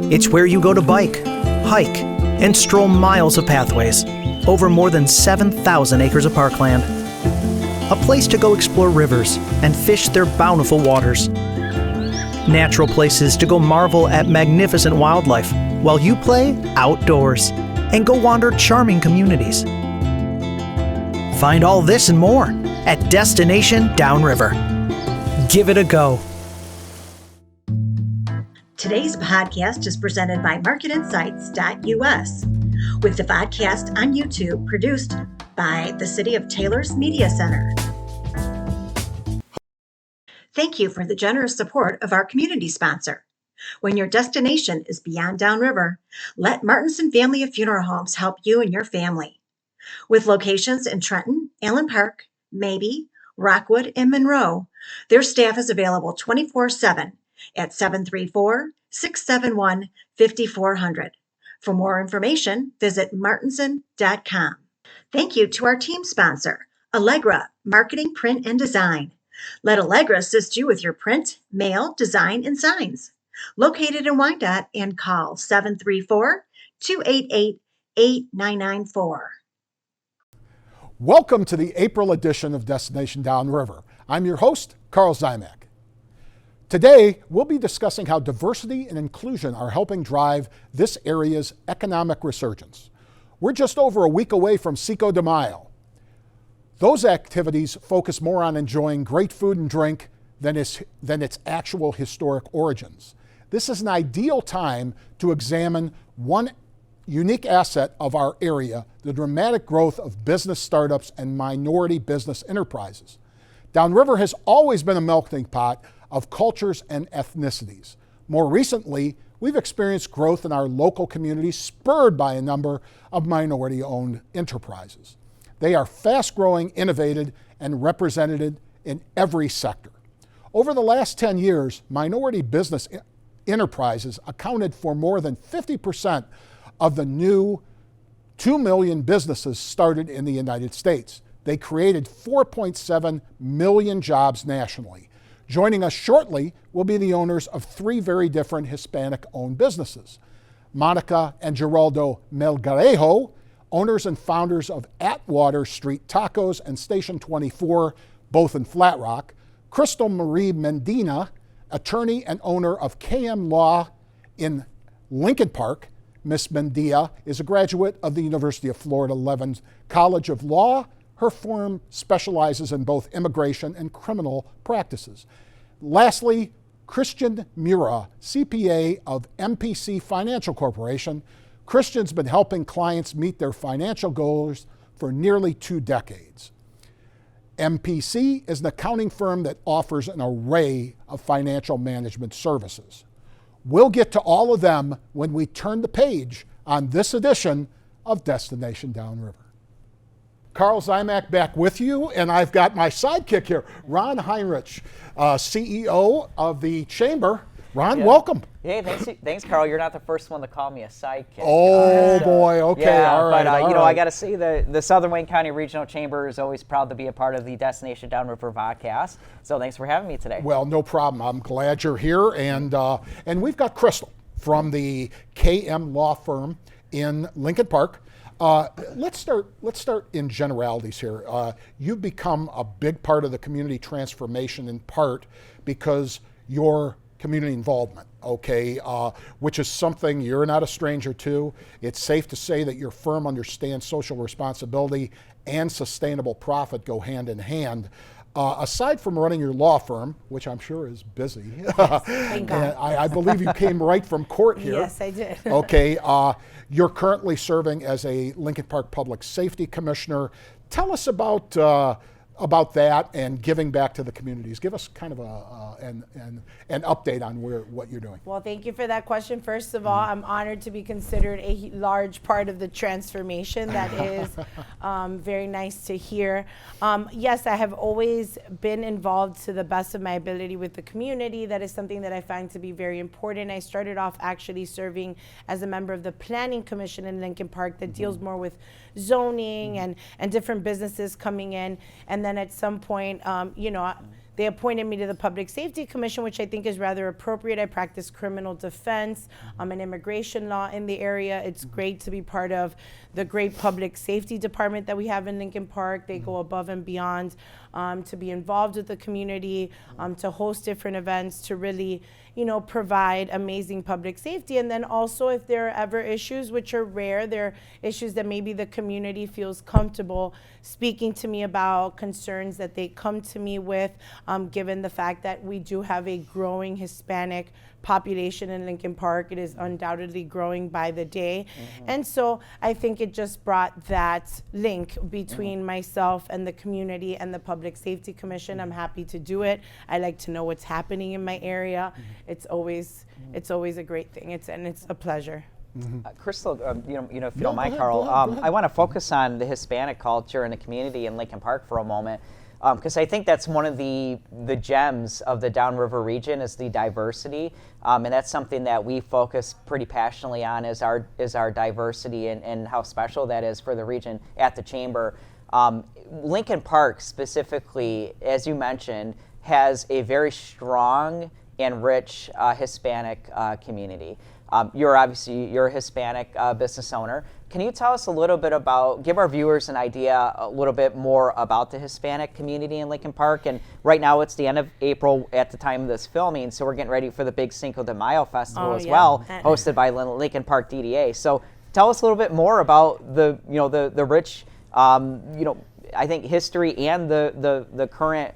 It's where you go to bike, hike, and stroll miles of pathways over more than 7,000 acres of parkland. A place to go explore rivers and fish their bountiful waters. Natural places to go marvel at magnificent wildlife while you play outdoors and go wander charming communities. Find all this and more at Destination Downriver. Give it a go. Today's podcast is presented by MarketInsights.us, with the podcast on YouTube produced by the City of Taylor's Media Center. Thank you for the generous support of our community sponsor. When your destination is beyond Downriver, let Martinson Family of Funeral Homes help you and your family. With locations in Trenton, Allen Park, Mabee, Rockwood, and Monroe, their staff is available 24/7 at 734-671-5400. For more information, visit martinson.com. Thank you to our team sponsor, Allegra Marketing, Print, and Design. Let Allegra assist you with your print, mail, design, and signs. Located in Wyandotte, and call 734-288-8994. Welcome to the April edition of Destination Downriver. I'm your host, Karl Ziomek. Today, we'll be discussing how diversity and inclusion are helping drive this area's economic resurgence. We're just over a week away from Cinco de Mayo. Those activities focus more on enjoying great food and drink than its actual historic origins. This is an ideal time to examine one unique asset of our area, the dramatic growth of business startups and minority business enterprises. Downriver has always been a melting pot of cultures and ethnicities. More recently, we've experienced growth in our local communities spurred by a number of minority-owned enterprises. They are fast-growing, innovative, and represented in every sector. Over the last 10 years, minority business enterprises accounted for more than 50% of the new 2 million businesses started in the United States. They created 4.7 million jobs nationally. Joining us shortly will be the owners of 3 very different Hispanic-owned businesses. Monica and Gerardo Melgarejo, owners and founders of Atwater Street Tacos and Station 24, both in Flat Rock. Krystle-Marie Medina, attorney and owner of K-M Law in Lincoln Park. Ms. Medina is a graduate of the University of Florida Levin College of Law. Her firm specializes in both immigration and criminal practices. Lastly, Christian Mura, CPA of MPC Financial Corporation. Christian's been helping clients meet their financial goals for nearly 2 decades. MPC is an accounting firm that offers an array of financial management services. We'll get to all of them when we turn the page on this edition of Destination Downriver. Karl Ziomek back with you, and I've got my sidekick here, Ron Hinrichs, CEO of the Chamber. Ron, welcome. Hey, thanks, Karl. You're not the first one to call me a sidekick. Oh, boy. Okay, yeah, all right. But, all you know, right. I got to say the Southern Wayne County Regional Chamber is always proud to be a part of the Destination Downriver podcast. So thanks for having me today. Well, no problem. I'm glad you're here. And we've got Krystle from the K-M Law firm in Lincoln Park. Let's start in generalities here. You've become a big part of the community transformation in part because your community involvement, which is something you're not a stranger to. It's safe to say that your firm understands social responsibility and sustainable profit go hand in hand. Aside from running your law firm, which I'm sure is busy, Yes, thank God. I believe you came right from court here. Yes, I did. You're currently serving as a Lincoln Park Public Safety Commissioner. Tell us about that and giving back to the communities. Give us kind of an update on what you're doing. Well, thank you for that question. First of all, I'm honored to be considered a large part of the transformation. That is very nice to hear. Yes, I have always been involved to the best of my ability with the community. That is something that I find to be very important. I started off actually serving as a member of the Planning Commission in Lincoln Park that deals more with zoning and different businesses coming in. And then at some point, they appointed me to the Public Safety Commission, which I think is rather appropriate. I practice criminal defense. I'm an immigration law in the area. It's great to be part of the great public safety department that we have in Lincoln Park. They go above and beyond to be involved with the community, to host different events, to really, provide amazing public safety. And then also, if there are ever issues, which are rare, there are issues that maybe the community feels comfortable speaking to me about, concerns that they come to me with, given the fact that we do have a growing Hispanic population in Lincoln Park. It is undoubtedly growing by the day. And so I think it just brought that link between myself and the community and the Public Safety Commission. I'm happy to do it. I like to know what's happening in my area. It's always a great thing. It's a pleasure. Crystal, if you don't mind, Karl, I want to focus on the Hispanic culture and the community in Lincoln Park for a moment, because I think that's one of the gems of the Downriver region is the diversity, and that's something that we focus pretty passionately on is our diversity and how special that is for the region at the Chamber. Lincoln Park specifically, as you mentioned, has a very strong and rich Hispanic community. You're a Hispanic business owner. Can you tell us a little bit give our viewers an idea a little bit more about the Hispanic community in Lincoln Park? And right now it's the end of April at the time of this filming, so we're getting ready for the big Cinco de Mayo festival well, hosted by Lincoln Park DDA. So tell us a little bit more about the rich, I think history and the current,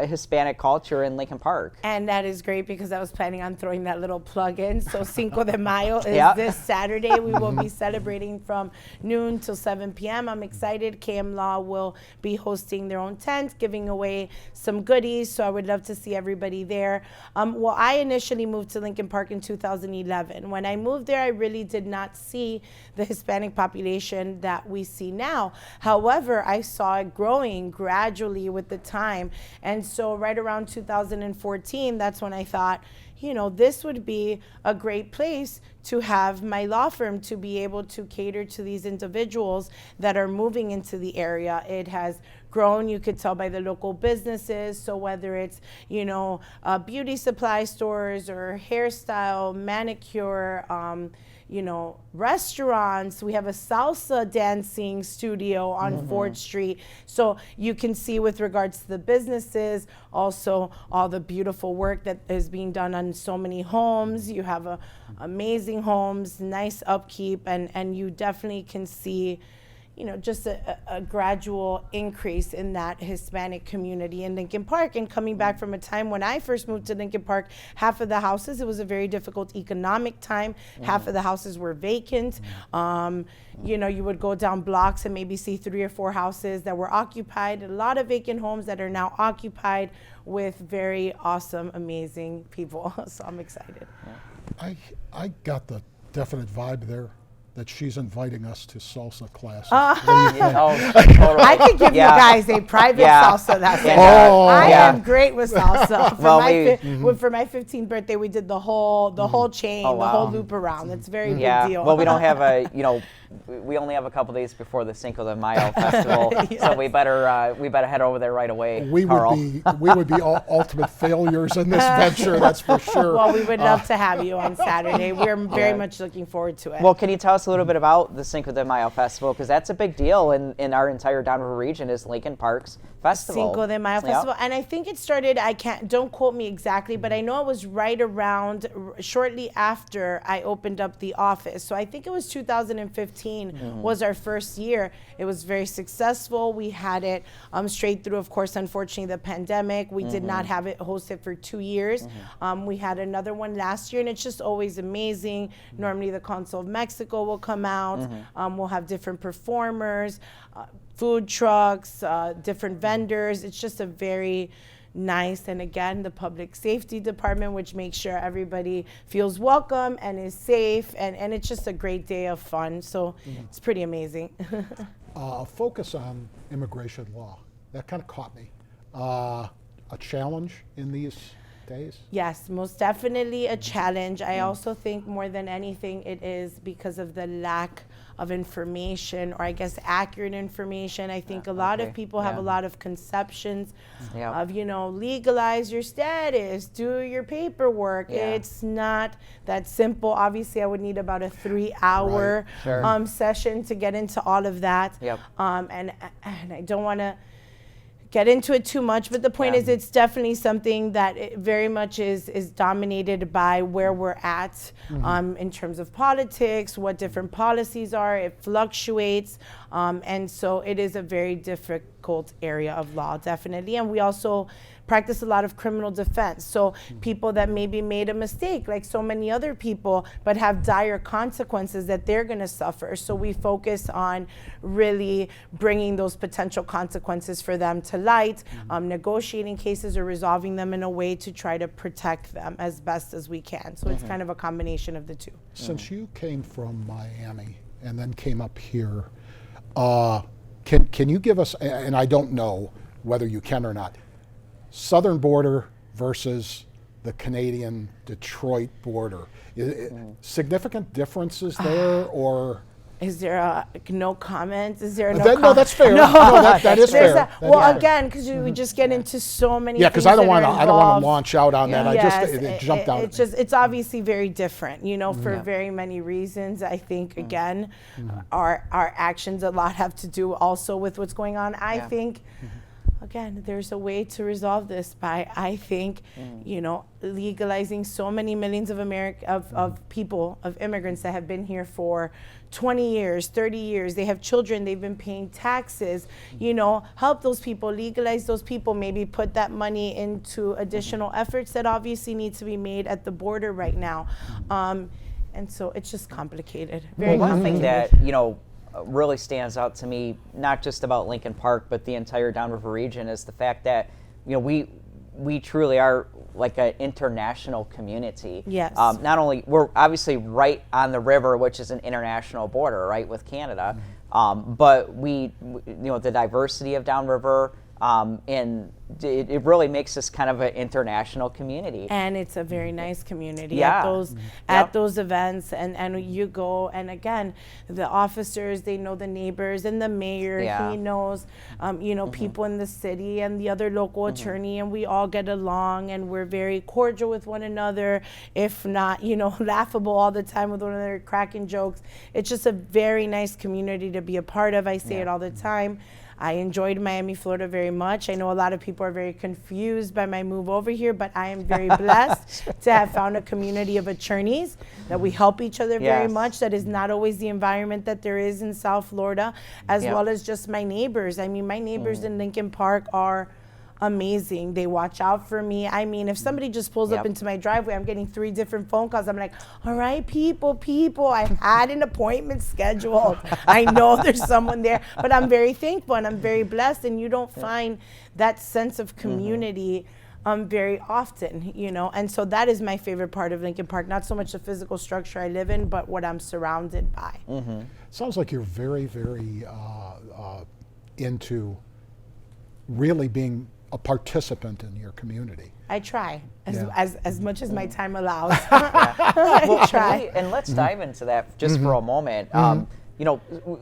Hispanic culture in Lincoln Park. And that is great because I was planning on throwing that little plug in. So Cinco de Mayo is this Saturday. We will be celebrating from noon till 7 p.m. I'm excited. K-M Law will be hosting their own tent, giving away some goodies. So I would love to see everybody there. Well, I initially moved to Lincoln Park in 2011. When I moved there, I really did not see the Hispanic population that we see now. However, I saw it growing gradually with the time. And so right around 2014, that's when I thought, this would be a great place to have my law firm to be able to cater to these individuals that are moving into the area. It has grown, you could tell by the local businesses. So whether it's, beauty supply stores or hairstyle, manicure, restaurants. We have a salsa dancing studio on 4th Street. So you can see with regards to the businesses, also all the beautiful work that is being done on so many homes. You have amazing homes, nice upkeep, and you definitely can see just a gradual increase in that Hispanic community in Lincoln Park. And coming back from a time when I first moved to Lincoln Park, half of the houses, it was a very difficult economic time. Half of the houses were vacant. You would go down blocks and maybe see 3 or 4 houses that were occupied. A lot of vacant homes that are now occupied with very awesome, amazing people. So I'm excited. I got the definite vibe there that she's inviting us to salsa classes. Totally. I could give you guys a private salsa lesson. I am great with salsa. For my 15th birthday, we did the whole chain, the whole loop around. It's a very big deal. Well, we don't have we only have a couple days before the Cinco de Mayo festival, so we better head over there right away. Karl. We would be ultimate failures in this venture, that's for sure. Well, we would love to have you on Saturday. We're very much looking forward to it. Well, can you tell us a little bit about the Cinco de Mayo festival, because that's a big deal in our entire Downriver region is Lincoln Park's festival. Cinco de Mayo festival, and I think it started. Don't quote me exactly, but I know it was right around shortly after I opened up the office. So I think it was 2015 was our first year. It was very successful. We had it straight through. Of course, unfortunately, the pandemic. We did not have it hosted for 2 years. We had another one last year, and it's just always amazing. Normally, the Consul of Mexico will come out. We'll have different performers, food trucks, different vendors. It's just a very nice, and again, the public safety department, which makes sure everybody feels welcome and is safe, and it's just a great day of fun. So it's pretty amazing. Focus on immigration law. That kind of caught me. A challenge in these days? Yes, most definitely a challenge. I also think more than anything it is because of the lack of information, or I guess accurate information. I think a lot of people have a lot of conceptions of, legalize your status, do your paperwork. It's not that simple. Obviously, I would need about a 3-hour session to get into all of that. And I don't want to get into it too much, but the point is it's definitely something that it very much is dominated by where we're at in terms of politics, what different policies are. It fluctuates, and so it is a very difficult area of law, definitely. And we also practice a lot of criminal defense. So people that maybe made a mistake, like so many other people, but have dire consequences that they're going to suffer. So we focus on really bringing those potential consequences for them to light, negotiating cases or resolving them in a way to try to protect them as best as we can. So it's kind of a combination of the two. Since you came from Miami and then came up here, can you give us, and I don't know whether you can or not, southern border versus the Canadian Detroit border. Significant differences there, or? Is there no comment? Is there no that's fair. No, that is fair. Again, because we just get into so many. Yeah, because I don't want to launch out on that. It jumped out. It's obviously very different, for very many reasons. I think again, our actions a lot have to do also with what's going on. I think. Again, there's a way to resolve this by, I think, legalizing so many millions of people, of immigrants that have been here for 20 years, 30 years. They have children, they've been paying taxes, help those people, legalize those people, maybe put that money into additional efforts that obviously need to be made at the border right now. And so it's just complicated. Very one complicated. thing that, really stands out to me, not just about Lincoln Park, but the entire Downriver region, is the fact that we truly are like an international community. Yes. Not only we're obviously right on the river, which is an international border, right, with Canada, but the diversity of Downriver, and it really makes us kind of an international community. And it's a very nice community at those events, and you go, and again, the officers, they know the neighbors, and the mayor, he knows, people in the city and the other local attorney, and we all get along, and we're very cordial with one another, if not, laughable all the time with one another, cracking jokes. It's just a very nice community to be a part of. I say it all the time. I enjoyed Miami, Florida very much. I know a lot of people are very confused by my move over here, but I am very blessed to have found a community of attorneys that we help each other very much. That is not always the environment that there is in South Florida, as well as just my neighbors. I mean, my neighbors in Lincoln Park are amazing. They watch out for me. I mean, if somebody just pulls up into my driveway, I'm getting 3 different phone calls. I'm like, all right, people, I had an appointment scheduled. I know there's someone there, but I'm very thankful and I'm very blessed. And you don't find that sense of community very often, and so that is my favorite part of Lincoln Park. Not so much the physical structure I live in, but what I'm surrounded by. Sounds like you're very, very into really being a participant in your community. I try as much as my time allows. I try. And let's dive into that just for a moment. On a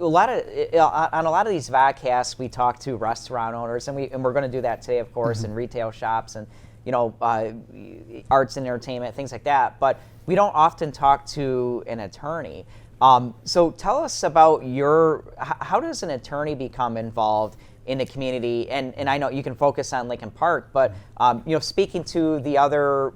lot of these vodcasts, we talk to restaurant owners, and we're going to do that today, of course, in retail shops and arts and entertainment, things like that. But we don't often talk to an attorney. So tell us about how does an attorney become involved in the community? And I know you can focus on Lincoln Park, but speaking to the other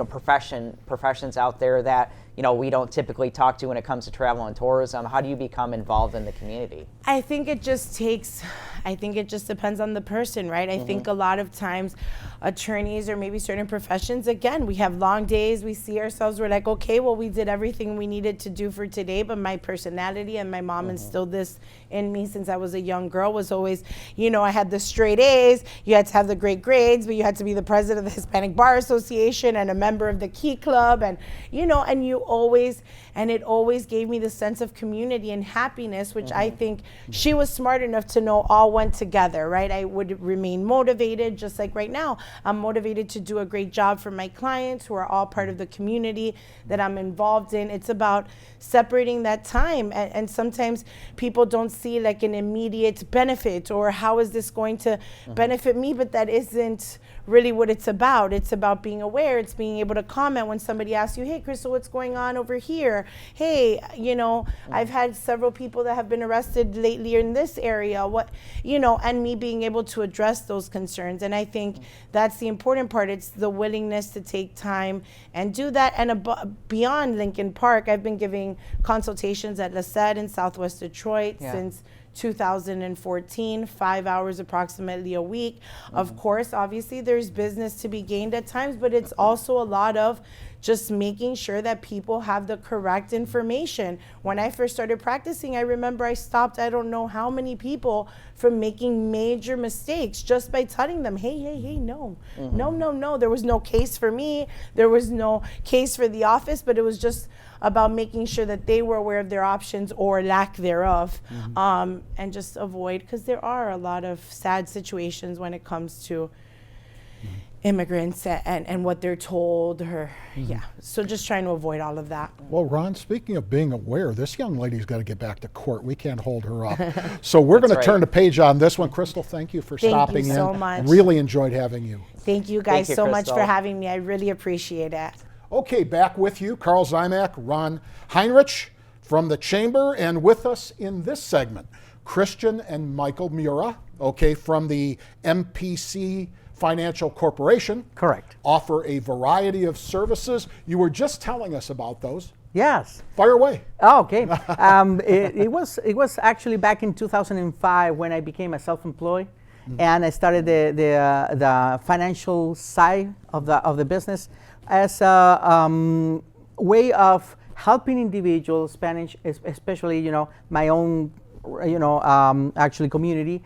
professions out there that we don't typically talk to when it comes to travel and tourism, how do you become involved in the community? I think it just depends on the person, right? I think a lot of times attorneys or maybe certain professions, again, we have long days, we see ourselves, we're like, okay, well, we did everything we needed to do for today, but my personality and my mom instilled this in me since I was a young girl, was always, I had the straight A's, you had to have the great grades, but you had to be the president of the Hispanic Bar Association and a member of the Key Club, and it always gave me the sense of community and happiness, which I think she was smart enough to know all went together, right? I would remain motivated, just like right now. I'm motivated to do a great job for my clients who are all part of the community that I'm involved in. It's about separating that time. And sometimes people don't see like an immediate benefit or how is this going to benefit me, but that isn't really what it's about. It's about being aware. It's being able to comment when somebody asks you, hey, Crystal, what's going on over here? Hey, I've had several people that have been arrested lately in this area, and me being able to address those concerns. And I think that's the important part. It's the willingness to take time and do that. And beyond Lincoln Park, I've been giving consultations at Lisette in Southwest Detroit since 2014, 5 hours approximately a week. Of course, obviously there's business to be gained at times, but it's also a lot of just making sure that people have the correct information. When I first started practicing, I remember I stopped I don't know how many people from making major mistakes just by telling them, hey, no. There was no case for me. There was no case for the office, but it was just about making sure that they were aware of their options or lack thereof, and just avoid, because there are a lot of sad situations when it comes to immigrants and what they're told, so just trying to avoid all of that. Well, Ron, speaking of being aware, this young lady's got to get back to court. We can't hold her up. So we're going to turn the page on this one. Crystal, thank you for stopping in. Thank you so much. Really enjoyed having you. Thank you guys so much for having me. I really appreciate it. Okay, back with you, Karl Ziomek, Ron Hinrichs from the Chamber, and with us in this segment, Christian and Michael Mura, from the MPC Financial Corporation. Correct. Offer a variety of services. You were just telling us about those. Yes. Fire away. Oh, okay. It was actually back in 2005 when I became a self-employed, and I started the financial side of the business as a way of helping individuals, Spanish, especially my own actually community,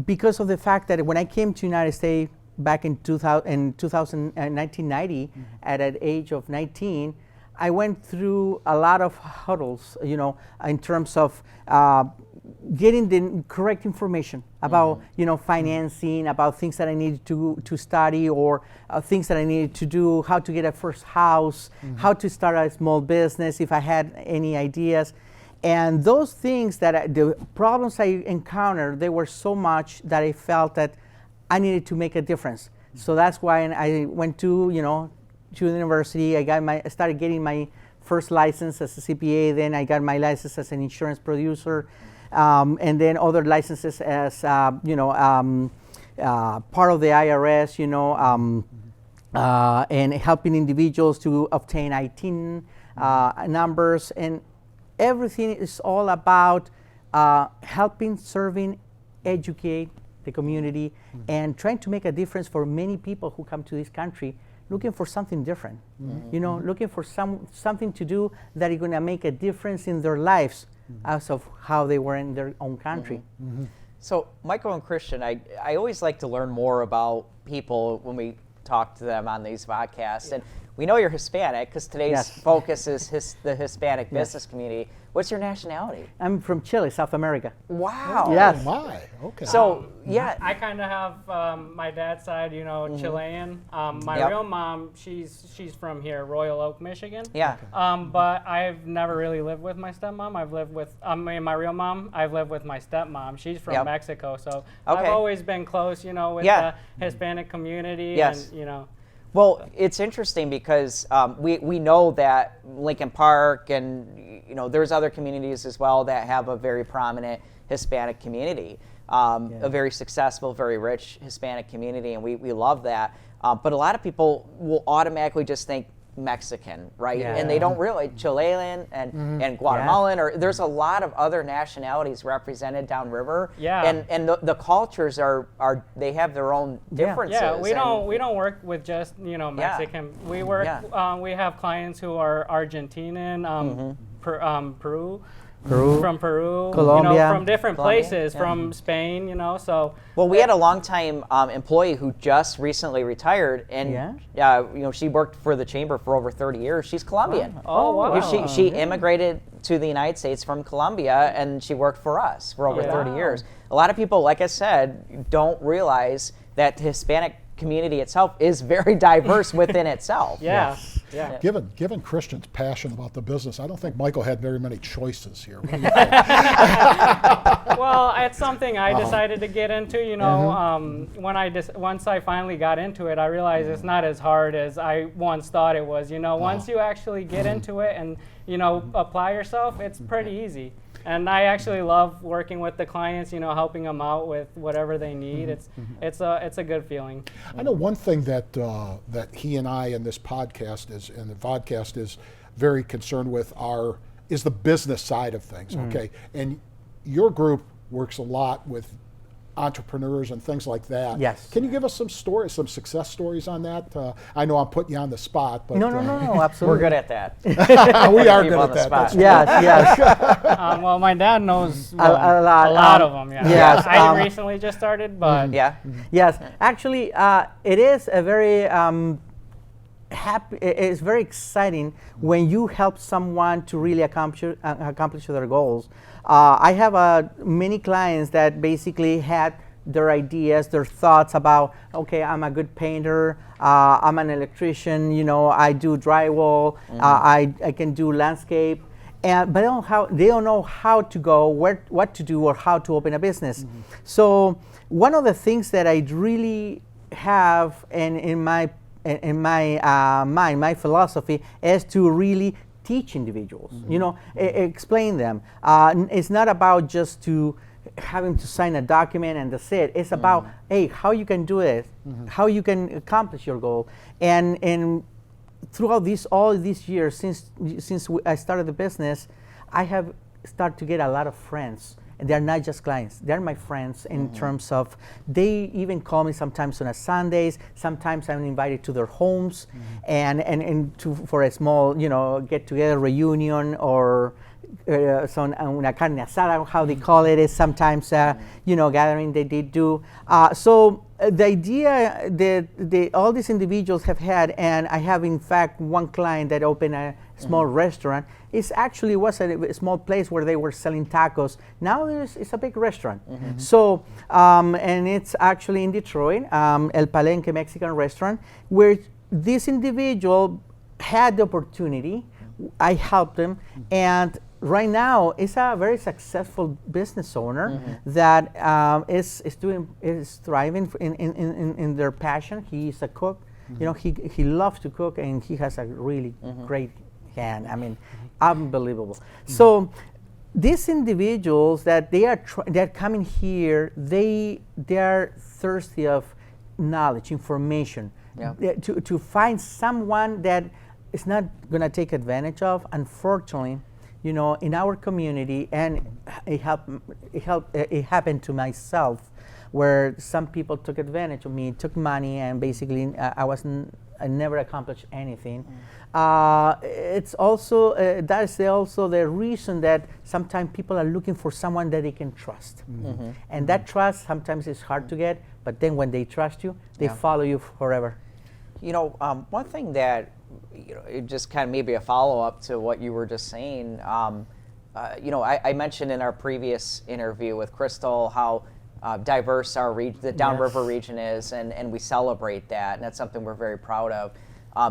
because of the fact that when I came to United States back in 1990, at an age of 19, I went through a lot of hurdles, in terms of getting the correct information about, financing, about things that I needed to study, or things that I needed to do, how to get a first house, how to start a small business if I had any ideas. And those things the problems I encountered, they were so much that I felt that I needed to make a difference. So that's why I went to, to the university. I started getting my first license as a CPA. Then I got my license as an insurance producer, and then other licenses as, part of the IRS, and helping individuals to obtain ITIN numbers. And everything is all about helping, serving, educate the community, and trying to make a difference for many people who come to this country looking for something different, looking for something to do that is going to make a difference in their lives as of how they were in their own country. So Michael and Christian, I always like to learn more about people when we talk to them on these podcasts. And we know you're Hispanic because today's focus is the Hispanic business community. What's your nationality? I'm from Chile, South America. Wow. Yes. Oh my. Okay. So I kind of have my dad's side, Chilean. My real mom, she's from here, Royal Oak, Michigan. Yeah. But I've never really lived with my stepmom. I've lived with my real mom. I've lived with my stepmom. She's from Mexico, so I've always been close, with the Hispanic community. Yes. And, Well, it's interesting because we know that Lincoln Park and there's other communities as well that have a very prominent Hispanic community, a very successful, very rich Hispanic community, and we love that. But a lot of people will automatically just think Mexican, right? Yeah. And they don't realize Chilean and Guatemalan, or there's a lot of other nationalities represented downriver. Yeah. And the cultures are they have their own differences. Yeah, we don't work with just Mexican. We work we have clients who are Argentinian, Peru, from Peru, Colombia, from different places, from Spain, so. Well, we had a longtime employee who just recently retired, and she worked for the Chamber for over 30 years. She's Colombian. Oh, wow. She immigrated to the United States from Colombia, and she worked for us for over 30 years. A lot of people, like I said, don't realize that the Hispanic community itself is very diverse within itself. Yeah. Yes. Yeah. Given Christian's passion about the business, I don't think Michael had very many choices here. Well, it's something I decided to get into. You know, once I finally got into it, I realized it's not as hard as I once thought it was. You know, once you actually get into it and apply yourself, it's pretty easy. And I actually love working with the clients, helping them out with whatever they need. It's a good feeling. I know one thing that that he and I in this podcast and the vodcast is very concerned with is the business side of things. Okay, and your group works a lot with entrepreneurs and things like that. Yes. Can you give us some stories, some success stories on that? I know I'm putting you on the spot, but No, absolutely. We're good at that. we are good People at on the that. spot. Yes. Well, my dad knows A lot, of them. Yeah. yes, I recently just started, but Yeah. Yes, actually, it is a very it's very exciting when you help someone to really accomplish their goals. I have many clients that basically had their ideas, their thoughts about, okay, I'm a good painter, I'm an electrician, I do drywall, I can do landscape, but they don't know how to go, what to do, or how to open a business. So one of the things that I really have in my mind, my philosophy, is to really teach individuals, explain them. It's not about just having to sign a document and that's it. It's about, hey, how you can do it, how you can accomplish your goal. And throughout all these years, since I started the business, I have started to get a lot of friends. And they're not just clients, they're my friends in terms of, they even call me sometimes on a Sundays, sometimes I'm invited to their homes for a small, get together reunion, or una carne asada, how they call it, is sometimes gathering that they do. So the idea that all these individuals have had, and I have in fact one client that opened a small restaurant, was a small place where they were selling tacos. Now it's a big restaurant. So, and it's actually in Detroit, El Palenque Mexican restaurant, where this individual had the opportunity. I helped him, and right now is a very successful business owner that is thriving in their passion. He's a cook. He loves to cook, and he has a really great hand. I mean, unbelievable. So these individuals that they're coming here, they are thirsty of knowledge, information, to find someone that is not going to take advantage of. Unfortunately, in our community, and it happened to myself, where some people took advantage of me, took money, and basically I never accomplished anything. It's also that's also the reason that sometimes people are looking for someone that they can trust, and that trust sometimes is hard to get. But then when they trust you, they follow you forever. One thing that it just kind of maybe a follow-up to what you were just saying. I mentioned in our previous interview with Crystal how diverse the Downriver region is, and we celebrate that, and that's something we're very proud of.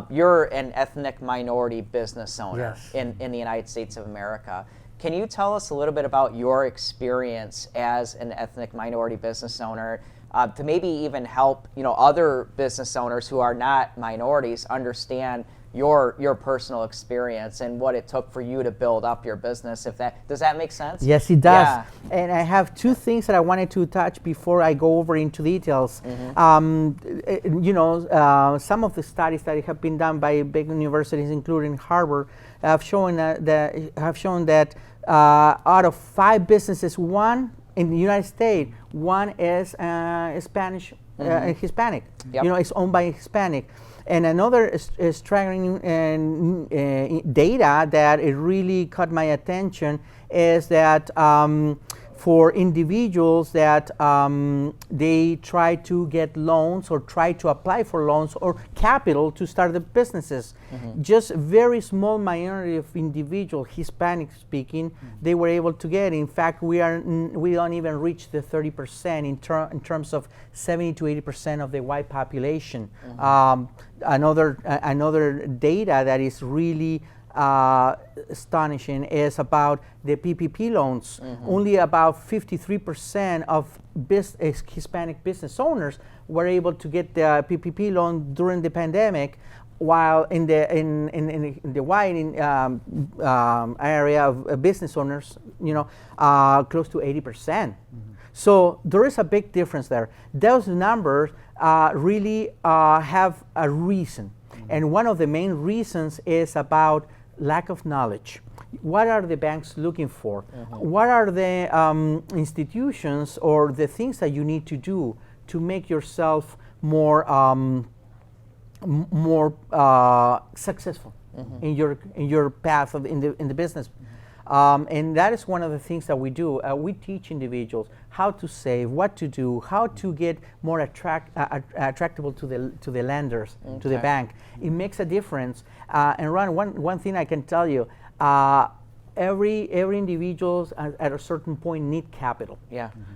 You're an ethnic minority business owner in the United States of America. Can you tell us a little bit about your experience as an ethnic minority business owner, to maybe even help other business owners who are not minorities understand your personal experience and what it took for you to build up your business? Does that make sense? Yes, it does. Yeah. And I have two things that I wanted to touch before I go over into details. Some of the studies that have been done by big universities, including Harvard, have shown that out of 5 businesses, one in the United States, one is Hispanic. It's owned by Hispanic. And another is tracking data that it really caught my attention is that for individuals that they try to get loans or try to apply for loans or capital to start the businesses. Just very small minority of individuals, Hispanic speaking, they were able to get. In fact, we don't even reach the 30% in terms of 70 to 80% of the white population. Another data that is really astonishing is about the PPP loans. Only about 53% of Hispanic business owners were able to get the PPP loan during the pandemic, while in the white area of business owners, close to 80%. So there is a big difference there. Those numbers really have a reason, and one of the main reasons is about lack of knowledge. What are the banks looking for? What are the institutions or the things that you need to do to make yourself more successful in your path in the business? And that is one of the things that we do. We teach individuals how to save, what to do, how to get more attractable to the lenders, to the bank. It makes a difference. And Ron, one thing I can tell you, every individual at a certain point need capital.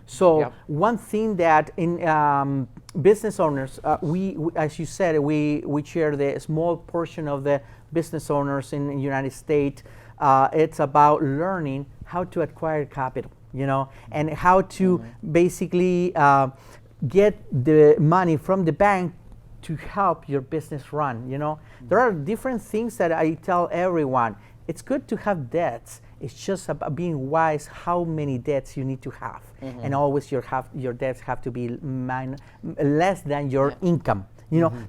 So one thing that in business owners, we as you said, we share the small portion of the business owners in the United States. It's about learning how to acquire capital, and how to basically get the money from the bank to help your business run. There are different things that I tell everyone. It's good to have debts. It's just about being wise how many debts you need to have, and always your debts have to be less than your income.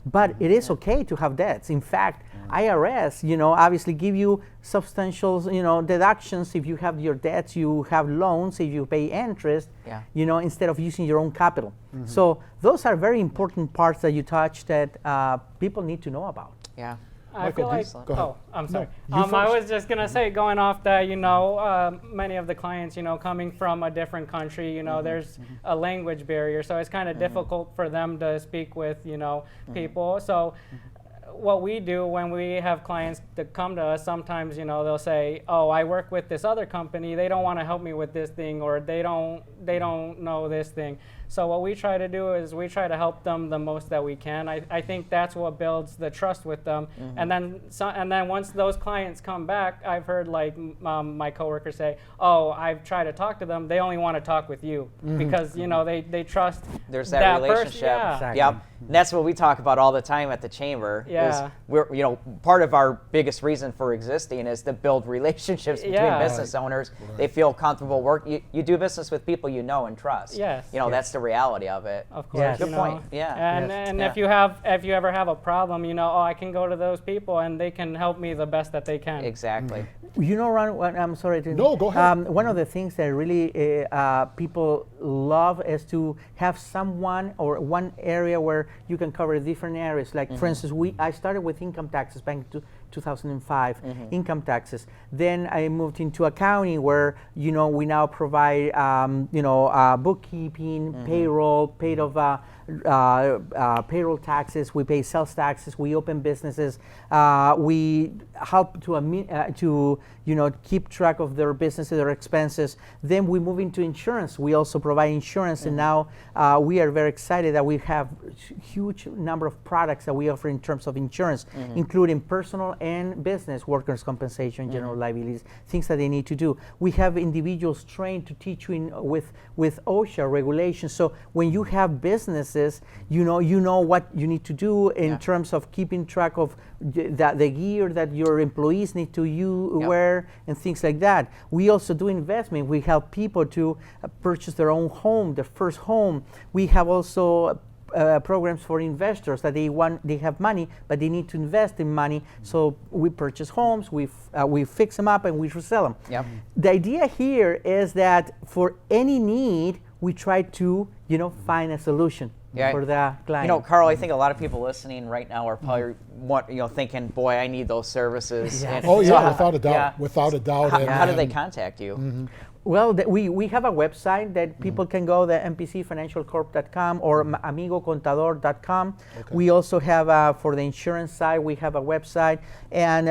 But it is okay to have debts. In fact, IRS, obviously give you substantial, deductions if you have your debts, you have loans, if you pay interest, instead of using your own capital. So those are very important parts that you touched that people need to know about. I feel like, I'm sorry. No, I was just going to say, going off that, many of the clients, coming from a different country, there's a language barrier. So it's kind of difficult for them to speak with, people. So what we do when we have clients that come to us, sometimes, they'll say, oh, I work with this other company. They don't want to help me with this thing, or they don't know this thing. So what we try to do is we try to help them the most that we can. I think that's what builds the trust with them. And then once those clients come back, I've heard my coworkers say, oh, I've tried to talk to them. They only want to talk with you because they trust. There's that relationship. Exactly. Yep. And that's what we talk about all the time at the chamber. Yeah. Is we're part of our biggest reason for existing is to build relationships between business owners. They feel comfortable you do business with people you know and trust. That's the reality of it. Of course. Good point. And if you ever have a problem, I can go to those people and they can help me the best that they can. Exactly. Ron, I'm sorry to. No, go ahead. One of the things that really people love is to have someone or one area where you can cover different areas. Like, for instance, I started with income taxes back in 2005, income taxes. Then I moved into accounting where, we now provide, bookkeeping, payroll, paid of payroll taxes, we pay sales taxes, we open businesses, we help to keep track of their businesses, their expenses. Then we move into insurance. We also provide insurance, and now we are very excited that we have huge number of products that we offer in terms of insurance, including personal and business, workers' compensation, general liabilities, things that they need to do. We have individuals trained to teach you with OSHA regulations. So when you have businesses, you know what you need to do in terms of keeping track of the gear that your employees need to wear and things like that. We also do investment. We help people to purchase their own home, their first home. We have also programs for investors that they have money, but they need to invest in money. So we purchase homes, we fix them up, and we resell them. The idea here is that for any need, we try to find a solution for the client. Karl, I think a lot of people listening right now are probably thinking, boy, I need those services. Yes. Without a doubt. Without a doubt. How do they contact you? Well, we have a website that people can go, the MPCFinancialCorp.com or amigocontador.com. Okay. We also have, for the insurance side, we have a website. And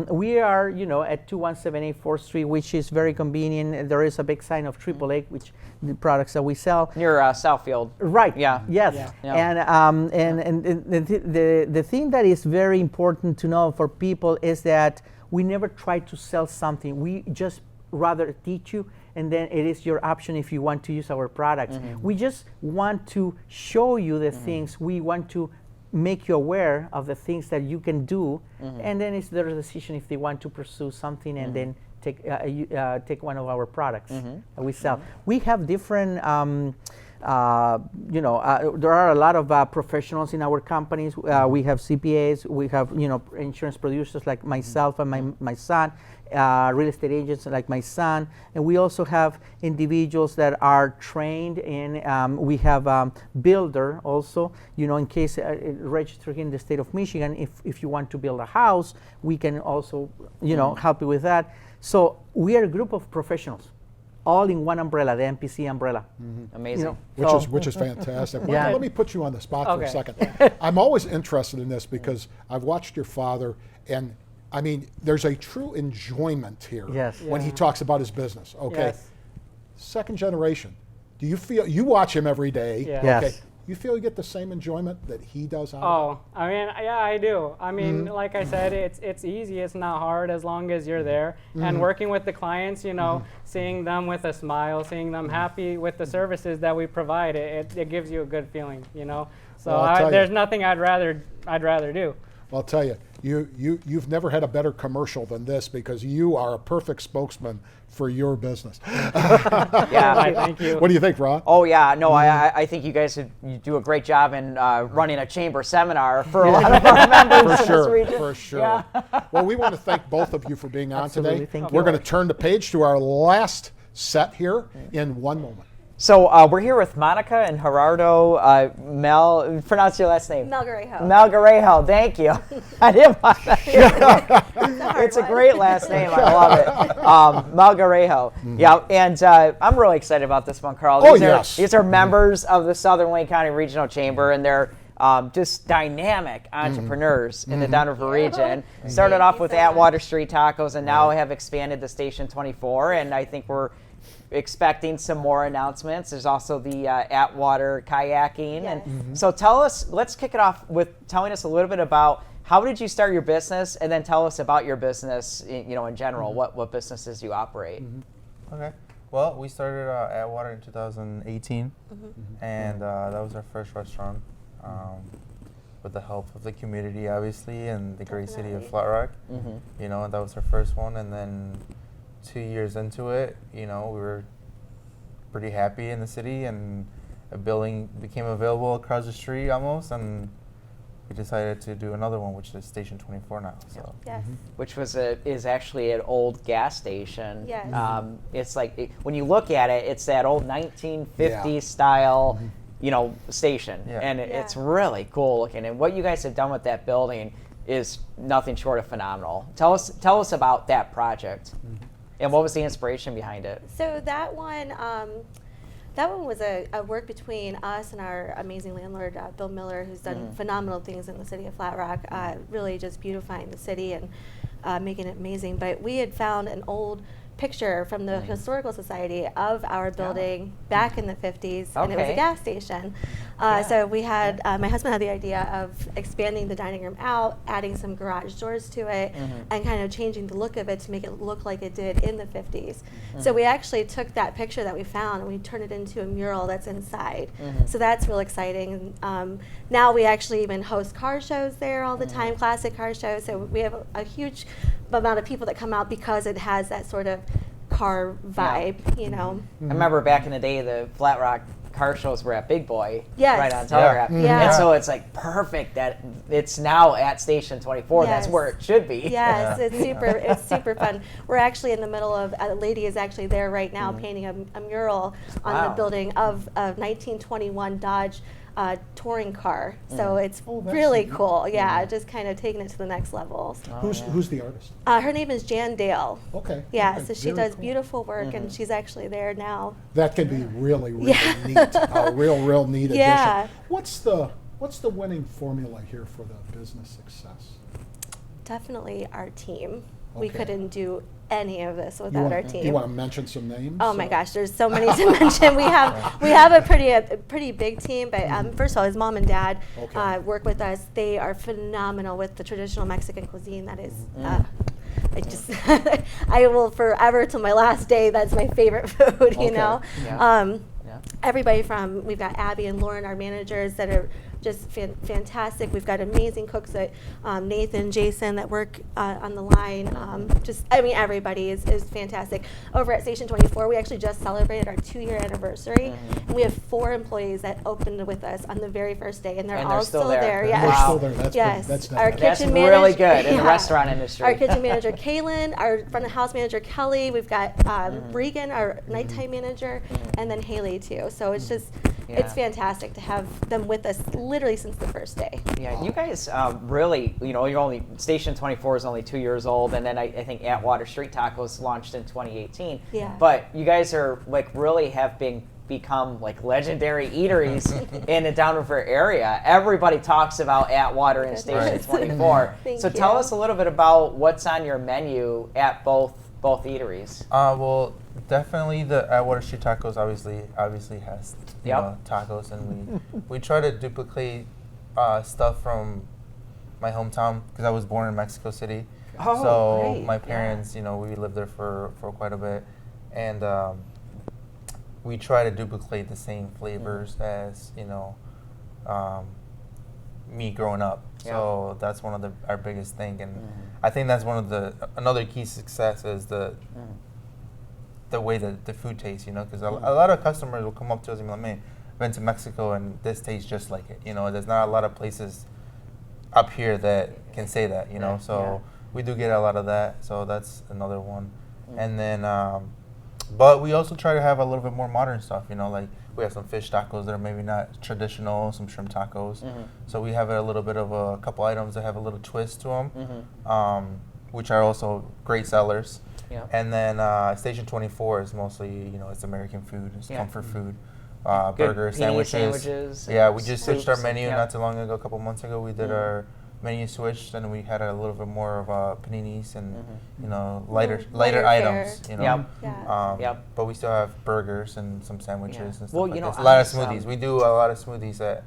we are, at 2178 4th Street, which is very convenient. There is a big sign of AAA, which the products that we sell. Near Southfield. Right. Yeah. Yes. Yeah. And the thing that is very important to know for people is that we never try to sell something. We just rather teach you, and then it is your option if you want to use our products. We just want to show you the things. We want to make you aware of the things that you can do, and then it's their decision if they want to pursue something and then take one of our products that we sell. We have different, there are a lot of professionals in our companies. We have CPAs, we have insurance producers like myself and my son, real estate agents like my son, and we also have individuals that are trained in. We have builder also. In case registered in the state of Michigan, if you want to build a house, we can also help you with that. So we are a group of professionals, all in one umbrella, the MPC umbrella. Amazing. Which is fantastic. Let me put you on the spot for a second. I'm always interested in this because I've watched your father, and I mean, there's a true enjoyment here when he talks about his business. Okay, second generation. Do you feel you watch him every day? Okay. You feel you get the same enjoyment that he does out of it? I mean, yeah, I do. I mean, like I said, it's easy. It's not hard as long as you're there. And working with the clients, seeing them with a smile, seeing them happy with the services that we provide, it gives you a good feeling, So Well, there's nothing I'd rather do. Well, I'll tell you, you've never had a better commercial than this because you are a perfect spokesman for your business. Thank you. What do you think, Ron? Oh yeah, no, I think you guys you do a great job in running a chamber seminar for a lot of our members in this region. For sure. Yeah. Well, we want to thank both of you for being on Absolutely. today. Thank We're you. going to turn the page to our last set here in one moment. So we're here with Monica and Gerardo pronounce your last name. Melgarejo. Melgarejo, thank you. I didn't want that. It's a great last name. I love it. Melgarejo. Yeah, and I'm really excited about this one, Karl. These are members of the Southern Wayne County Regional Chamber, and they're just dynamic entrepreneurs in the Downriver region. Started off with Atwater Street Tacos, and now have expanded to Station 24, and I think we're expecting some more announcements. There's also the Atwater kayaking. Yes. And so let's kick it off with telling us a little bit about how did you start your business, and then tell us about your business, in general, what businesses you operate. Okay. Well, we started Atwater in 2018, and that was our first restaurant, with the help of the community, obviously, and the great city of Flat Rock. And that was our first one, and then 2 years into it, we were pretty happy in the city, and a building became available across the street almost, and we decided to do another one, which is Station 24 now. So. Yes. Which is actually an old gas station. Yes. It's like when you look at it, it's that old 1950s style, station, and it's really cool looking. And what you guys have done with that building is nothing short of phenomenal. Tell us about that project. And what was the inspiration behind it? So that one was a work between us and our amazing landlord, Bill Miller, who's done phenomenal things in the city of Flat Rock, really just beautifying the city and making it amazing. But we had found an old picture from the Historical Society of our building back in the 50s, and it was a gas station. So we had, my husband had the idea of expanding the dining room out, adding some garage doors to it, and kind of changing the look of it to make it look like it did in the 50s. So we actually took that picture that we found and we turned it into a mural that's inside. So that's real exciting. Now we actually even host car shows there all the time, classic car shows. So we have a huge amount of people that come out because it has that sort of car vibe, I remember back in the day, the Flat Rock car shows were at Big Boy, Yes. right on Telegraph. Yeah. And so it's like perfect that it's now at Station 24. Yes. That's where it should be. Yes, it's super fun. We're actually in the middle of, a lady is actually there right now painting a mural on the building of 1921 Dodge touring car. So it's Oh, that's really neat. cool. Yeah, just kind of taking it to the next level. Who's the artist? Her name is Jan Dale. Okay. Yeah, okay, so she very does cool. beautiful work, and she's actually there now. That can be really, really Yeah. neat. A real neat Yeah. addition. What's the winning formula here for the business success? Definitely our team. We Okay. couldn't do any of this without our team. You want to mention some names? Oh my gosh, there's so many to mention. We have a pretty big team, but first of all, his mom and dad Okay. work with us. They are phenomenal with the traditional Mexican cuisine. That is, I just I will forever till my last day. That's my favorite food. You Okay. know. Yeah. Everybody from, we've got Abby and Lauren, our managers, that are just fantastic. We've got amazing cooks that Nathan, Jason, that work on the line. Everybody is fantastic. Over at Station 24, we actually just celebrated our 2-year anniversary, and we have 4 employees that opened with us on the very first day, and they're all still there. Yeah. Yes. They're still there. That's yes. that's Our nice. That's kitchen really manager, good in the restaurant industry. Our kitchen manager, Kaylin, our front of house manager, Kelly. We've got Regan, our nighttime manager, and then Haley too. So it's just, it's fantastic to have them with us literally since the first day. Yeah, you guys really, you're only, Station 24 is only 2 years old, and then I think Atwater Street Tacos launched in 2018. Yeah. But you guys are really have become like legendary eateries in the Downriver area. Everybody talks about Atwater and Station 24. So tell us a little bit about what's on your menu at both eateries. Well, definitely the Atwater Street Tacos obviously has tacos, and we try to duplicate stuff from my hometown because I was born in Mexico City. Oh, so great. my parents, we lived there for quite a bit, and we try to duplicate the same flavors as me growing up. So that's one of our biggest thing, and I think that's one of another key success is the way that the food tastes, because a lot of customers will come up to us and be like, man, I've been to Mexico and this tastes just like it. There's not a lot of places up here that can say that, so we do get a lot of that. So that's another one. And then, but we also try to have a little bit more modern stuff, like we have some fish tacos that are maybe not traditional, some shrimp tacos. So we have a little bit of a couple items that have a little twist to them, which are also great sellers. Yeah. And then Station 24 is mostly, it's American food, it's comfort food, burgers, sandwiches. Yeah, we just switched our menu not too long ago, a couple months ago. We did our menu switched, and we had a little bit more of paninis and lighter items. But we still have burgers and some sandwiches and stuff like this. A lot of smoothies. We do a lot of smoothies at.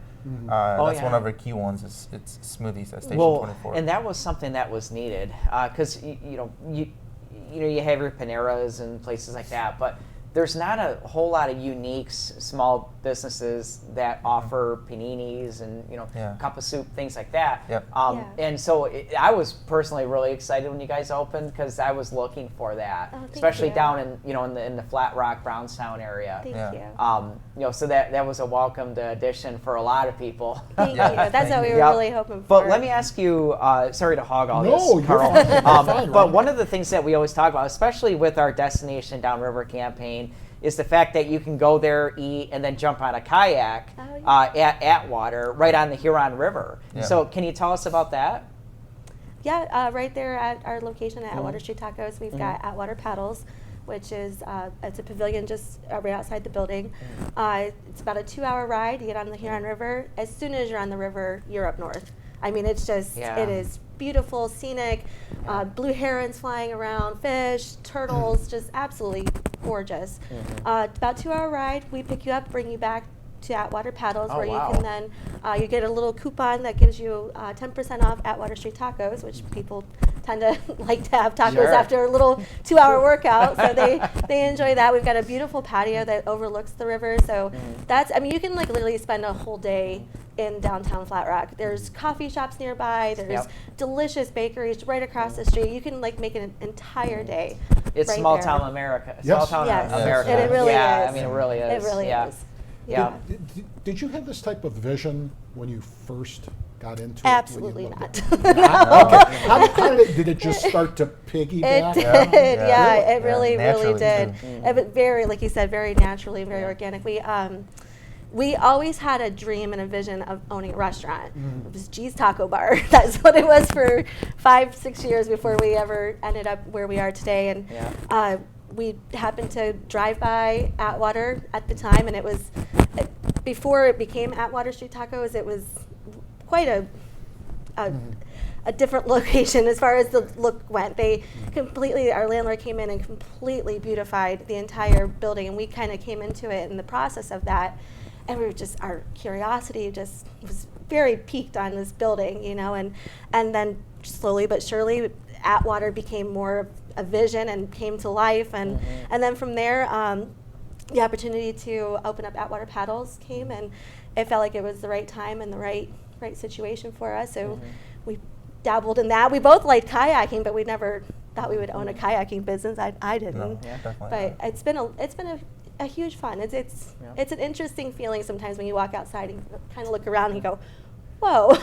That's one of our key ones. It's smoothies at Station 24. And that was something that was needed because you have your Paneras and places like that, but there's not a whole lot of unique small businesses that offer paninis and cup of soup, things like that. And so I was personally really excited when you guys opened because I was looking for that, especially down in the Flat Rock, Brownstown area. Thank you. So that was a welcomed addition for a lot of people. Thank you. That's what we were really hoping for. But let me ask you, sorry to hog all No, this, Karl. you're fine, But one of the things that we always talk about, especially with our Destination Downriver campaign, is the fact that you can go there, eat, and then jump on a kayak at Atwater right on the Huron River. So can you tell us about that? Yeah, right there at our location at Atwater Street Tacos, we've got Atwater Paddles, which is it's a pavilion just right outside the building. It's about a 2-hour ride. You get on the Huron River. As soon as you're on the river, you're up north. I mean, it's just, it is beautiful, scenic, blue herons flying around, fish, turtles, just absolutely gorgeous. About 2-hour ride. We pick you up, bring you back to Atwater Paddles, where you can then, you get a little coupon that gives you 10% off Atwater Street Tacos, which people tend to like to have tacos after a little 2-hour workout, so they enjoy that. We've got a beautiful patio that overlooks the river, so that's, I mean, you can like literally spend a whole day in downtown Flat Rock. There's coffee shops nearby, there's delicious bakeries right across the street. You can like make an entire day. It's right small there. town America. Yes. Small town Yes. America. And it really is. I mean, it really is. It really is. Yeah. Did you have this type of vision when you first got into it? Absolutely not. Okay. How did it just start to piggyback? It did, it really naturally did. too. Very, like you said, very naturally, very organic. We, we always had a dream and a vision of owning a restaurant. It was G's Taco Bar. That's what it was for 5-6 years before we ever ended up where we are today. And we happened to drive by Atwater at the time, and it was, before it became Atwater Street Tacos, it was quite a different location as far as the look went. They completely, our landlord came in and completely beautified the entire building, and we kind of came into it in the process of that, and we were just, our curiosity just was very piqued on this building, you know, and then slowly but surely Atwater became more of a vision and came to life, and then from there the opportunity to open up Atwater Paddles came, and it felt like it was the right time and the right situation for us, so we dabbled in that. We both liked kayaking, but we never thought we would own a kayaking business. I didn't. No, definitely but not. it's been a huge fun. It's an interesting feeling sometimes when you walk outside and kind of look around and you go, whoa,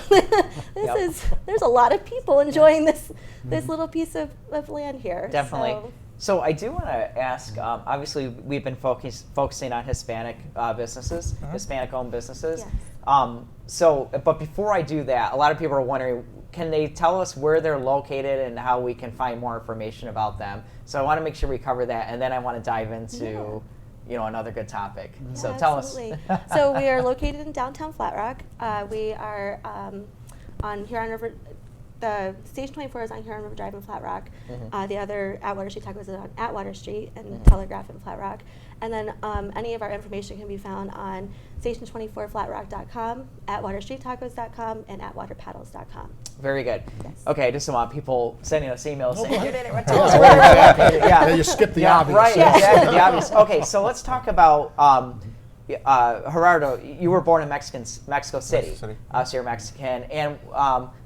there's a lot of people enjoying this little piece of land here. Definitely. So I do want to ask, obviously we've been focusing on Hispanic businesses, Hispanic-owned businesses. Yes. But before I do that, a lot of people are wondering, can they tell us where they're located and how we can find more information about them? So I want to make sure we cover that, and then I want to dive into another good topic. So tell us. So we are located in downtown Flat Rock. We are on Huron River. The Station 24 is on Huron River Drive in Flat Rock. The other Atwater Street Tacos is on Atwater Street and Telegraph in Flat Rock. And then any of our information can be found on station24flatrock.com, atwaterstreettacos.com, and atwaterpaddles.com. Very good. Yes. Okay, I just don't want people sending us emails saying, you didn't even Yeah. tell us where we're located. Yeah, you skipped the obvious. Right, exactly, the obvious. Okay, so let's talk about Gerardo, you were born in Mexico City. So you're Mexican. And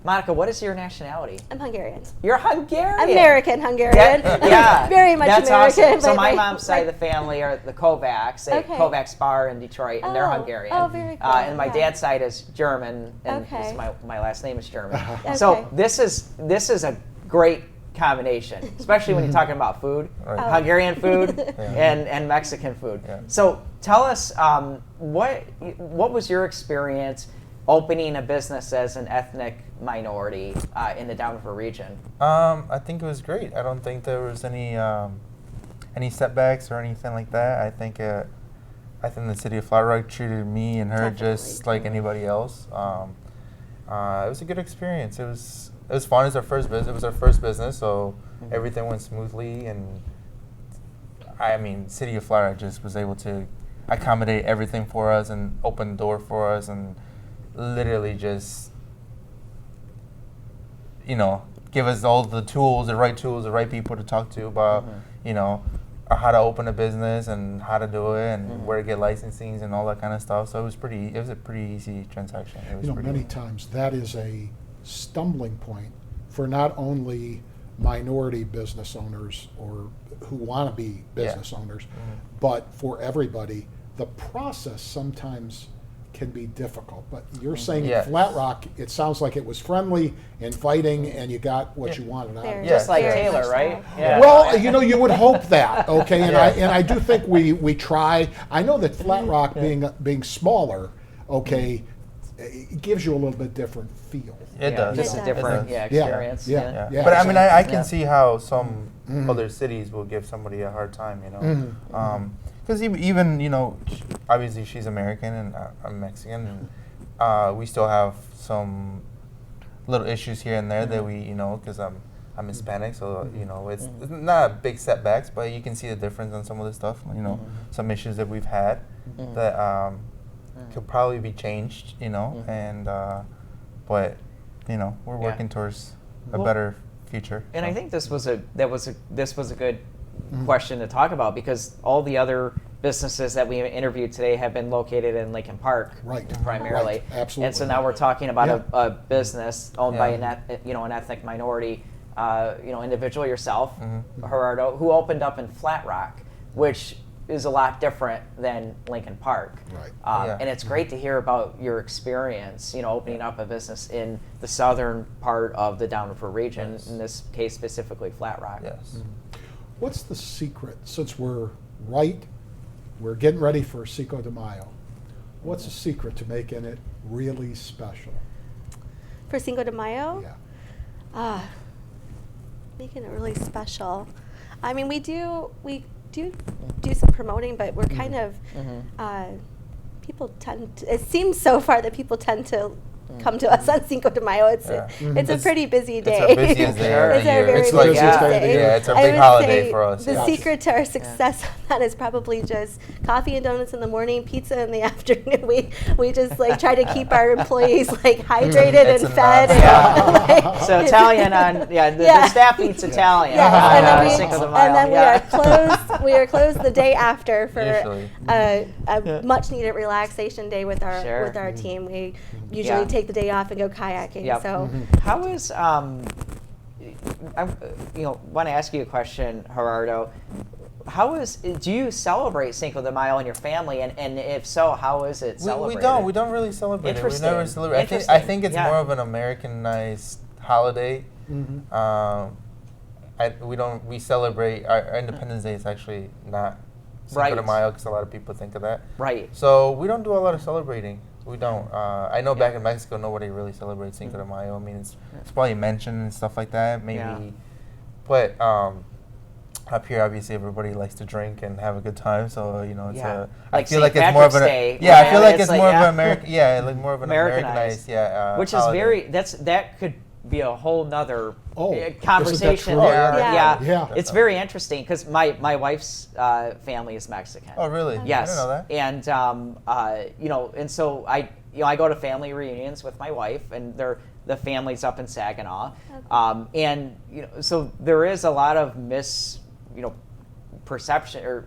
Monica, what is your nationality? I'm Hungarian. You're Hungarian. American Hungarian. Yeah. Very much That's American. Awesome. So my mom's side of the family are the Kovacs, Kovacs Bar in Detroit, and they're Hungarian. Oh, very cool. And my dad's side is German, and my last name is German. So this is a great combination, especially when you're talking about food, Hungarian food and Mexican food. So tell us, what was your experience opening a business as an ethnic minority in the Downriver region? I think it was great. I don't think there was any setbacks or anything like that. I think the city of Flat Rock treated me and her just like anybody else. It was a good experience. It was fun. It was our first business. It was our first business, so everything went smoothly. And I mean, City of Flat Rock just was able to accommodate everything for us and open the door for us, and literally just, give us all the tools, the right people to talk to about, how to open a business and how to do it and where to get licensings and all that kind of stuff. So it was a pretty easy transaction. It was many times that is a stumbling point for not only minority business owners or who want to be business owners, but for everybody. The process sometimes can be difficult, but you're saying in Flat Rock, it sounds like it was friendly, inviting, and you got what you wanted out of it. Just like Taylor, right? Yeah. Well, you would hope that, okay, and I do think we try. I know that Flat Rock being smaller, okay, it gives you a little bit different feel. It does. Just a different experience. Yeah. But I mean, I can see how some other cities will give somebody a hard time, because even obviously she's American and I'm Mexican, and we still have some little issues here and there that we because I'm Hispanic, so it's not big setbacks, but you can see the difference on some of the stuff. Some issues that we've had that could probably be changed. And but we're working towards a better future. And I think this was a good question to talk about, because all the other businesses that we interviewed today have been located in Lincoln Park, primarily. Right. Absolutely. And so now we're talking about a business owned by an ethnic minority, individual, yourself, Gerardo, who opened up in Flat Rock, which is a lot different than Lincoln Park. Right. And it's great to hear about your experience, opening up a business in the southern part of the Downriver region, in this case specifically Flat Rock. Yes. What's the secret, since we're getting ready for Cinco de Mayo, What's the secret to making it really special? For Cinco de Mayo? Yeah. Making it really special. I mean, we do some promoting, but we're kind of, people tend to, it seems so far that people tend to come to us on Cinco de Mayo. It's a pretty busy day. It's our busiest day of the year. It's like busy day. Yeah, it's our I big would holiday say for us. The Yeah. secret to our success on that is probably just coffee and donuts in the morning, pizza in the afternoon. We just like try to keep our employees like hydrated It's and a fed. nonstop. So Italian on the staff eats Italian. Yes, on Cinco de Mayo. and then we are closed. We are closed the day after for Usually. a much needed relaxation day with our team. We usually take the day off and go kayaking. Yep. So How is I want to ask you a question, Gerardo. Do you celebrate Cinco de Mayo in your family, and if so, how is it celebrated? We don't really celebrate it. We Interesting. never celebrate. I think it's more of an Americanized holiday. We celebrate our Independence Day is actually not Cinco de Mayo because a lot of people think of that. Right. So we don't do a lot of celebrating. We don't. I know back in Mexico, nobody really celebrates Cinco de Mayo. I mean, it's probably mentioned and stuff like that, maybe. But up here, obviously, everybody likes to drink and have a good time. So it's a. I feel like it's more of an. Day, I feel like it's more of an American. Yeah, like more of an Americanized. Americanized. Which is holiday. that could be a whole nother Isn't that conversation true? there. Yeah. It's very interesting because my wife's family is Mexican. Oh, really? Yes. I didn't know that. And and so I go to family reunions with my wife, and the family's up in Saginaw, and so there is a lot of perception, or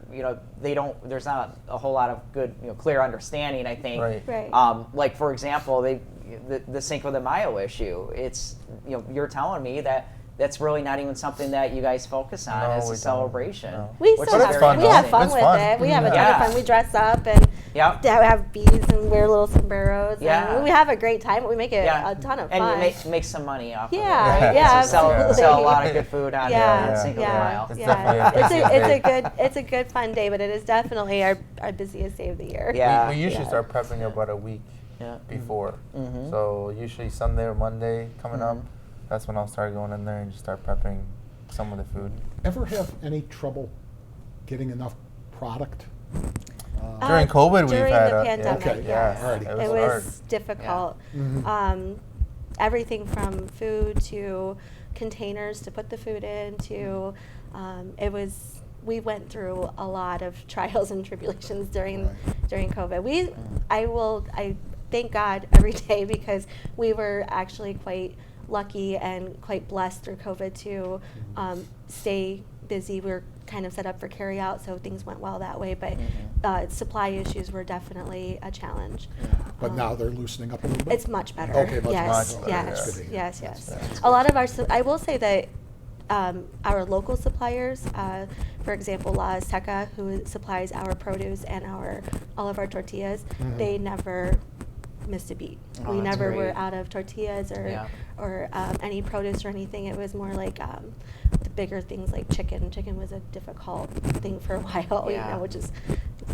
there's not a whole lot of good clear understanding, I think. Right. Like for example, the Cinco de Mayo issue. It's you're telling me that that's really not even something that you guys focus on as a celebration. No. we which still is have very fun. We have interesting. fun with it. We have a ton of fun. We dress up and have beads and wear little sombreros. Yeah. And we have a great time. We make it a ton of fun. And you make some money off of it. Yeah, Right? yeah, So absolutely. sell a lot of good food on Cinco de Mayo. It's definitely it's a good fun day, but it is definitely our busiest day of the year. Yeah. We usually start prepping about a week before. So usually Sunday or Monday coming up, that's when I'll start going in there and just start prepping some of the food. Ever have any trouble getting enough product? During COVID, we've had the pandemic. It was difficult. Everything from food to containers to put the food in to we went through a lot of trials and tribulations during COVID. I thank God every day because we were actually quite lucky and quite blessed through COVID to stay busy. We were kind of set up for carry out, so things went well that way, but supply issues were definitely a challenge. But now they're loosening up a little bit? It's much better. Okay, much better. Yes. A lot of I will say that our local suppliers, for example, La Azteca, who supplies our produce and all of our tortillas, they never missed a beat. We never were out of tortillas or any produce or anything. It was more like the bigger things like chicken. Chicken was a difficult thing for a while, which is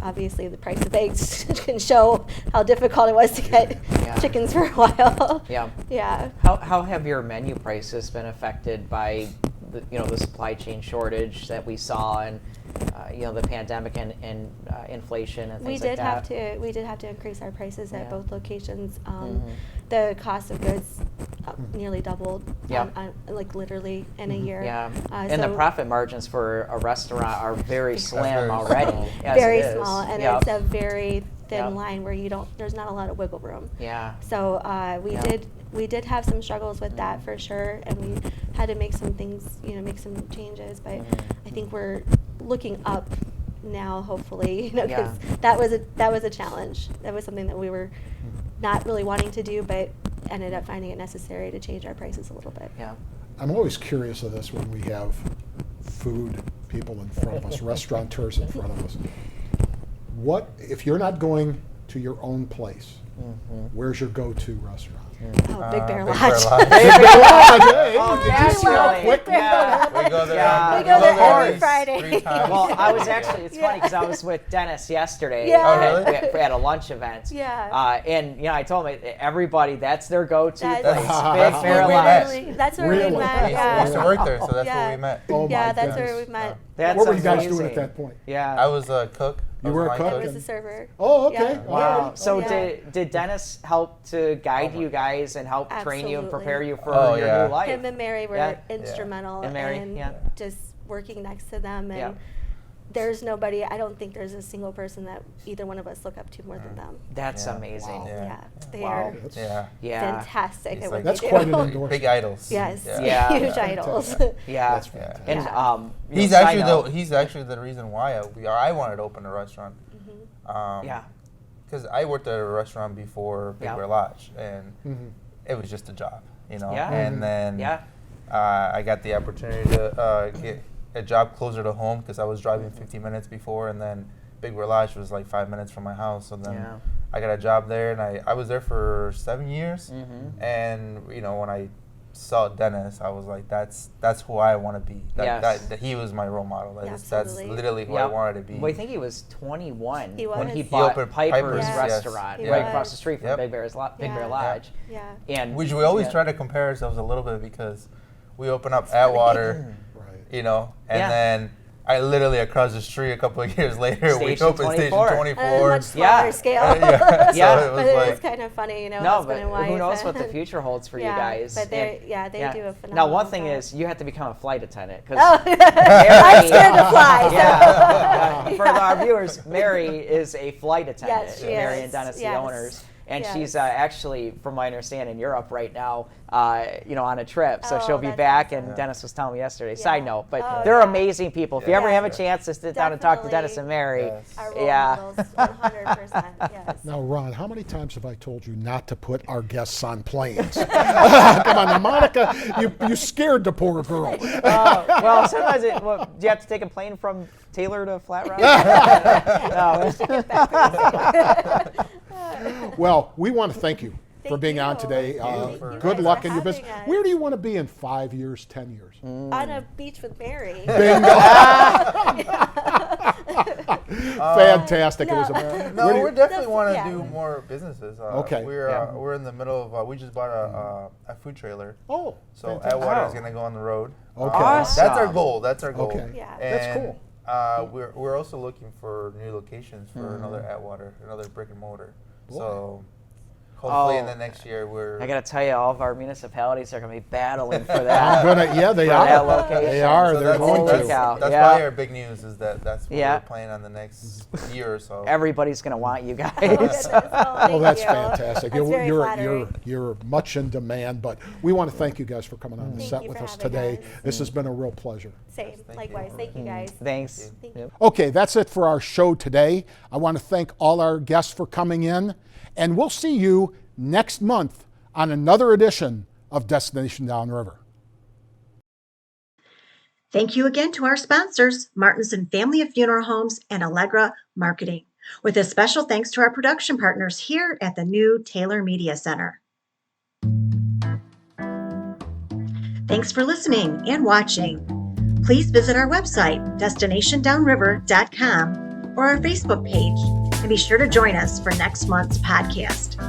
obviously the price of eggs can show how difficult it was to get chickens for a while. How have your menu prices been affected by the supply chain shortage that we saw and the pandemic and inflation and things like that? We did have to increase our prices at both locations. The cost of goods nearly doubled, like literally in a year. And the profit margins for a restaurant are very slim already. Very small, and it's a very thin line where there's not a lot of wiggle room. So we did have some struggles with that for sure, and we had to make some things, make some changes. But I think we're looking up now, hopefully, because that was a challenge. That was something that we were not really wanting to do, but ended up finding it necessary to change our prices a little bit. I'm always curious of this when we have food people in front of us, restaurateurs in front of us. What if you're not going to your own place? Where's your go-to restaurant? Oh, Big Bear Lodge. Oh, did you see how quick We go there. Yeah. We go there every least Friday. 3 times. Well, I was actually, it's funny because I was with Dennis yesterday. Yeah. Oh, really? We had a lunch event. Yeah. And, I told him, everybody, that's their go-to place. That's Big Bear where we Lodge. met. That's where Really? we We met. used to work there, so that's Yeah. where we met. Oh, Yeah, my that's goodness. where we met. That's What were you guys amazing. doing at that point? Yeah. I was a cook. You I were a line cook? I was a server. Oh, okay. Yeah. All Wow. right. So Yeah. did Dennis help to guide you guys and help train you and Absolutely. prepare you for Oh, your yeah. new life? Him and Mary were Yeah. instrumental And Mary, in yeah. just working next to them. And Yeah. there's nobody, I don't think there's a single person that either one of us look up to more than them. That's Yeah. amazing. Wow. Yeah. They Wow. are That's, Yeah. Yeah. fantastic He's at like- what that's they quite do. an endorsement. Big idols. Yes. Yeah. Huge idols. Yeah. That's fantastic. And Yeah. He's side actually note- he's actually the reason why I wanted to open a restaurant. Yeah. Because I worked at a restaurant before Big Yeah. Bear Lodge, and it was just a job, Yeah. And then Yeah. I got the opportunity to get a job closer to home because I was driving 15 minutes before, and then Big Bear Lodge was like 5 minutes from my house. So then Yeah. I got a job there, and I was there for 7 years. And when I saw Dennis, I was like, that's who I want to be. Yes. That he was my role model. That's Absolutely. literally who I wanted to be. Well, I think he was 21 He when he was. bought He opened Piper's Piper's, yes. restaurant He right was. across the street from Yep. Big Bear Yeah. Lodge. Yeah. And Which we always yeah. try to compare ourselves a little bit because we open up Atwater, Right. and Yeah. then I literally across the street a couple of years later we Station opened 24. Station On a 24. much smaller Yeah. scale. Yeah. So Yeah. it But was it like is kind of funny, No, husband but and wife. who knows what the future holds for you Yeah, guys. but they do a Now, phenomenal one thing job. is you have to become a flight attendant because Oh, I'm scared to fly. So. Yeah. For our viewers, Mary is a flight attendant. Yes, she Mary is. and Dennis, the Yes. owners. And Yes. she's actually, from my understanding, in Europe right now, on a trip. So Oh, she'll be that's back, awesome. and Dennis was telling me yesterday. Yeah. Side note, but Oh, they're yeah. amazing people. If you ever Yeah. have a chance to sit down and talk to Dennis and Mary, Yes. Our role yeah. models, 100%. Yes. Now, Ron, how many times have I told you not to put our guests on planes? Come on, now, Monica, you scared the poor girl. Well, sometimes do you have to take a plane from Taylor to Flat Rock? No. Well, we want to thank you for Thank being on you. today. Thank you Good guys luck for in your business. having us. Where do you want to be in 5 years, 10 years? On a beach with Mary. Bingo. Fantastic. It was a, No, where do we you- definitely want to yeah. do more businesses. Okay. We're in the middle of we just bought a food trailer. Oh, So fantastic. Atwater is going to go on the road. Okay. Awesome. That's our goal. That's our goal. Okay. Yeah. That's And, cool. we're also looking for new locations for another Atwater, another brick and mortar. So hopefully in the next year we're. I got to tell you, all of our municipalities are going to be battling for that. Yeah, they For are. that location. They are. So They're that's, going that's, to. out. that's Yeah. probably our big news is that's what Yeah. we're planning on the next year or so. Everybody's going to want you guys. Oh, goodness. Oh, that's Thank you. fantastic. That's very flattering. You're much in demand, but we want to thank you guys for coming on the Thank set you with for us having today. us. This has been a real pleasure. Same. Likewise. Thank you guys. Thanks. Thank you. Okay, that's it for our show today. I want to thank all our guests for coming in, and we'll see you next month on another edition of Destination Downriver. Thank you again to our sponsors, Martinson Family of Funeral Homes and Allegra Marketing, with a special thanks to our production partners here at the new Taylor Media Center. Thanks for listening and watching. Please visit our website, destinationdownriver.com, or our Facebook page, and be sure to join us for next month's podcast.